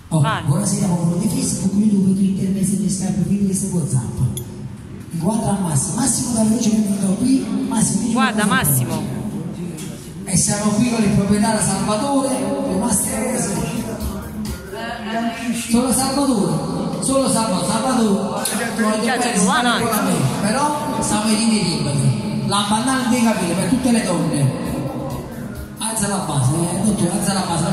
Oh, buonasera popolo di Facebook, YouTube, Twitter, Messenger, Skype, Pinterest e WhatsApp. Inquadra a Massimo da Veloce che è venuto qui. Massimo, guarda Massimo. E siamo qui con il proprietario Salvatore, rimasti solo Salvatore, però siamo i diti liberi, la banana dei capelli per tutte le donne. Alza la base, dottore, alza la base,